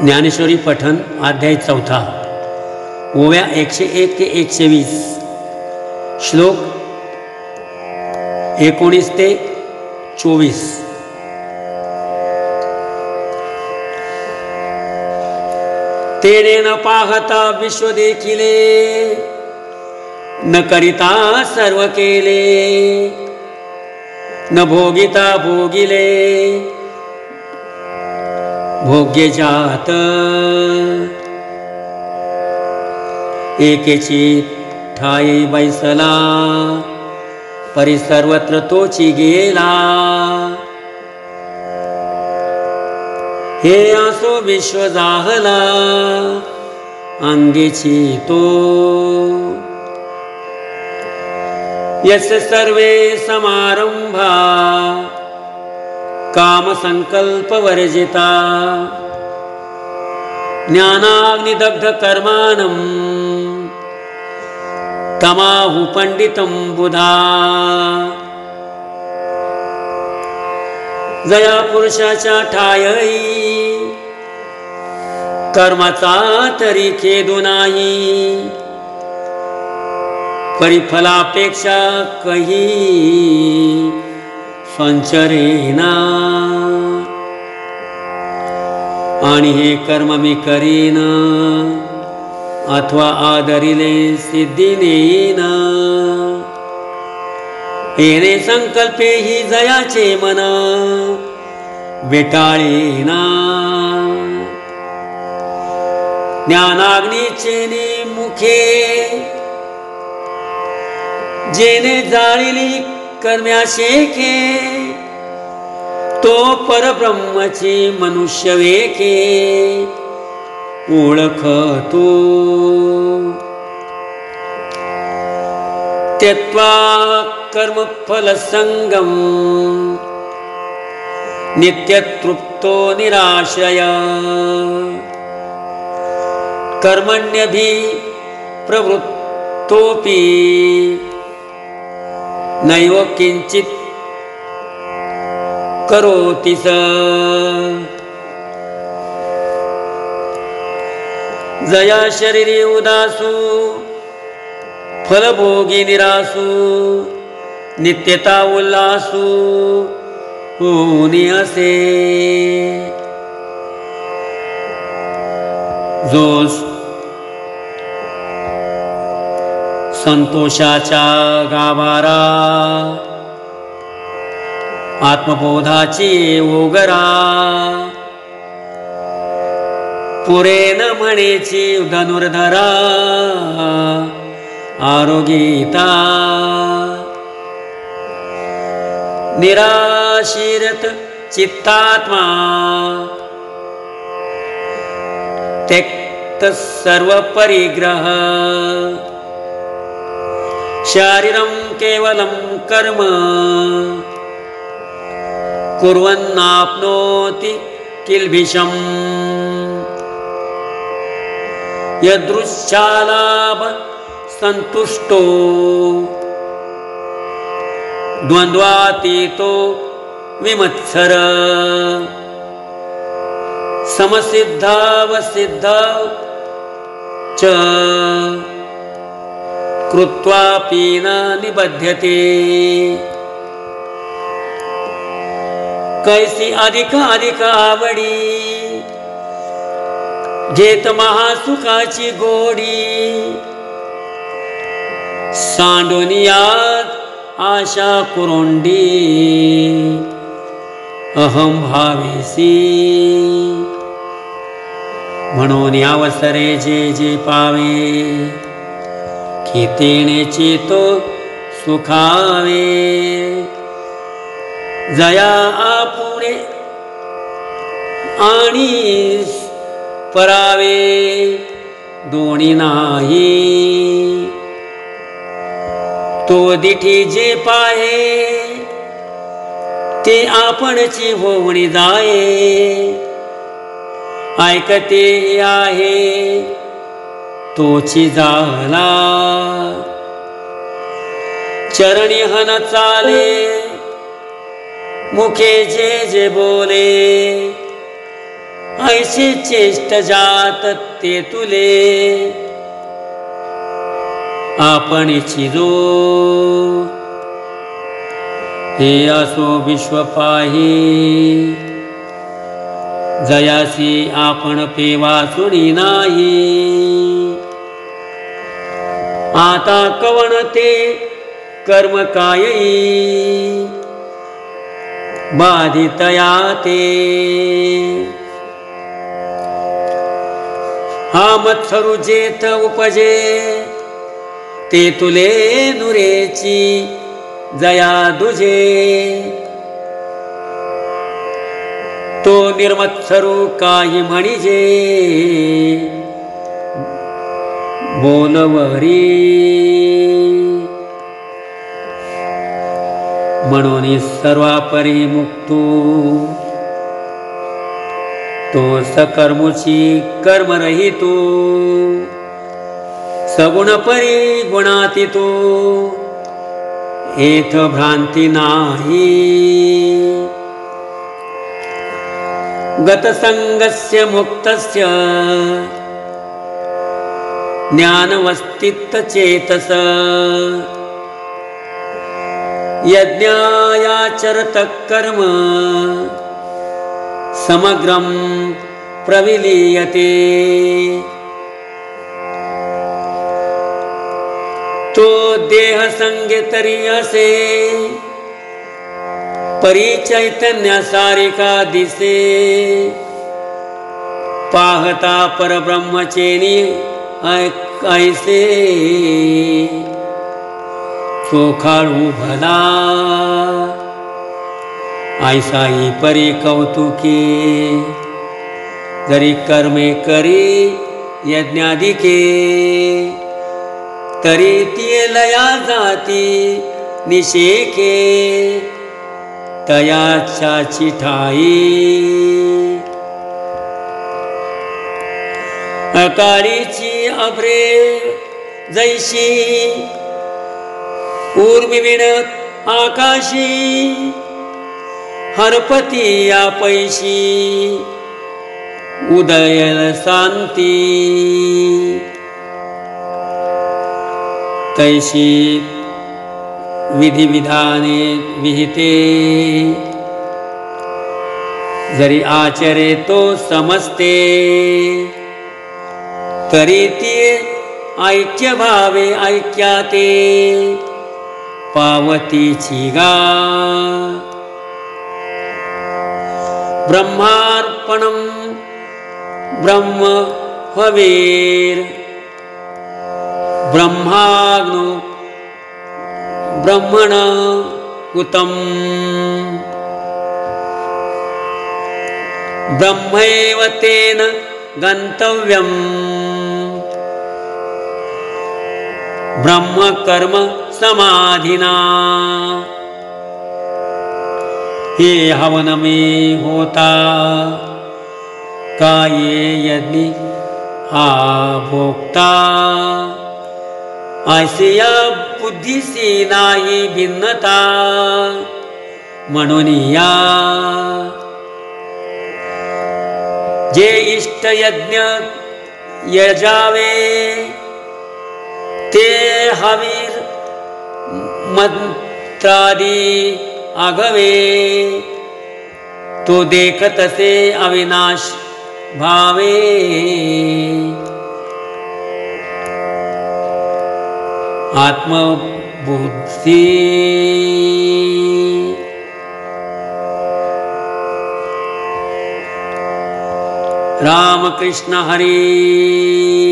ज्ञानेश्वरी पठन अध्याय 4 ओव्या 101 ते 120 श्लोक 19 ते 24। तेने न पाहता विश्व देखिले, न करिता सर्व केले, न भोगिता भोगिले भोग्य जात। एकेची ठाई बैसला, परी सर्वत्र तोची गेला। हे असो विश्व जाहला, अंगेची तो यस सर्वे समारंभा, काम संकल्प वर्जिता। ज्ञानाग्निदग्ध कर्माणं, तमाहु पंडितं बुधा। जया पुरुषाच्या ठायई, कर्माचा तरी खेदू नाही। परिफलापेक्षा कही संचरेना। आणि हे कर्म मी करीन, अथवा आदरिले सिद्धी नेईन। येणे संकल्पे ही जयाचे मन, विटाळेना। ज्ञानाग्नीचे मुखे, जेने जाळिली कर्म्या शेके। तो परब्रह्मची मनुष्य वेके, ओळखतो। त्यक्त्वा कर्मफल संगम, नित्यतृप्तो निराश्रय। कर्मण्यभि प्रवृत्तोपि, नैव किंचित करोति स। जया शरीरी उदासू, फलभोगी निरासू। नित्यता उल्लासू होनी असे। जो संतोषाच्या गाभारा, आत्मबोधाची ओगरा। पुरेन म्हणेची धनुर्धरा, आरोग्यता। निराशीरत चित्तात्मा, त्यक्त सर्व परिग्रह। शारीरं केवलं कर्म, कुर्वन्नाप्नोति किल्बिषम्। यदृच्छालाभ संतुष्टो, द्वंद्वातीतो विमत्सर। समसिद्धावसिद्ध च, कृत्वापि न निबध्यते। कैसी अधिक अधिक आवडी, घेत महासुखाची गोडी। सांडोनियात आशा कुरोंडी, अहम भावेसी। म्हणून अवसरे जे जे पावे, की तेनेची तो सुखावे। जया आपुणे आणि परावे, दोणी नाही। तो दिठी जे पाहे, ते आपणची होवणी जाये। ऐकते आहे, तोची झाला। चरणी हन चाले, मुखे जे जे बोले, ऐसे चेष्ट जात ते तुले आपण चिजो हे असो विश्व पाही जयासी आपण पेवा सुनी नाही आता कवण ते कर्म कायई बाधितया ते हा मत्सरु जेथ उपजे ते तुले नुरेची जया दुजे तो निर्मत्सरु काही म्हणिजे बोलवरी म्हणून सर्वापरी मुक्तो तो सकर्मुची कर्मरहितो सगुण परी गुणातीतो एथ भ्रांती नाही गतसंगस्य मुक्तस्य ज्ञानवस्थित चेतस यज्ञायाचरत कर्म समग्रं प्रविलीयते तो देह संगे तरी असे परिचैतन्य सारिका दिसे पाहता परब्रह्मचेनी ऐसे चोखाळू भला ऐसाई परी कौतुके जरी कर्मे करी यज्ञादिके तरी ती लया जाती निशेके तयाची ठाई अकाळीची अभ्रे जैशी उर्मिविण आकाशी हरपती या पैशी उदय शांती तैशी विधी विधाने विहिते जरी आचरे तो समजते तरी ती ऐक्य भावे ऐक्याते पावतीची गा ब्रह्मार्पणं ब्रह्म हवेर ब्रह्माग्नो ब्रह्मण उतम ब्रह्मैव तेन गंतव्यम ब्रह्म कर्म समाधिना हे हवन में होता काये यज्ञ हा भोक्ता ऐसे या बुद्धीसी नाही भिन्नता म्हणून या जे इष्ट यज्ञ यजावे ते हवीर मंत्रादी आगवे तो देखत से अविनाश भावे आत्मबुद्धि रामकृष्ण हरी।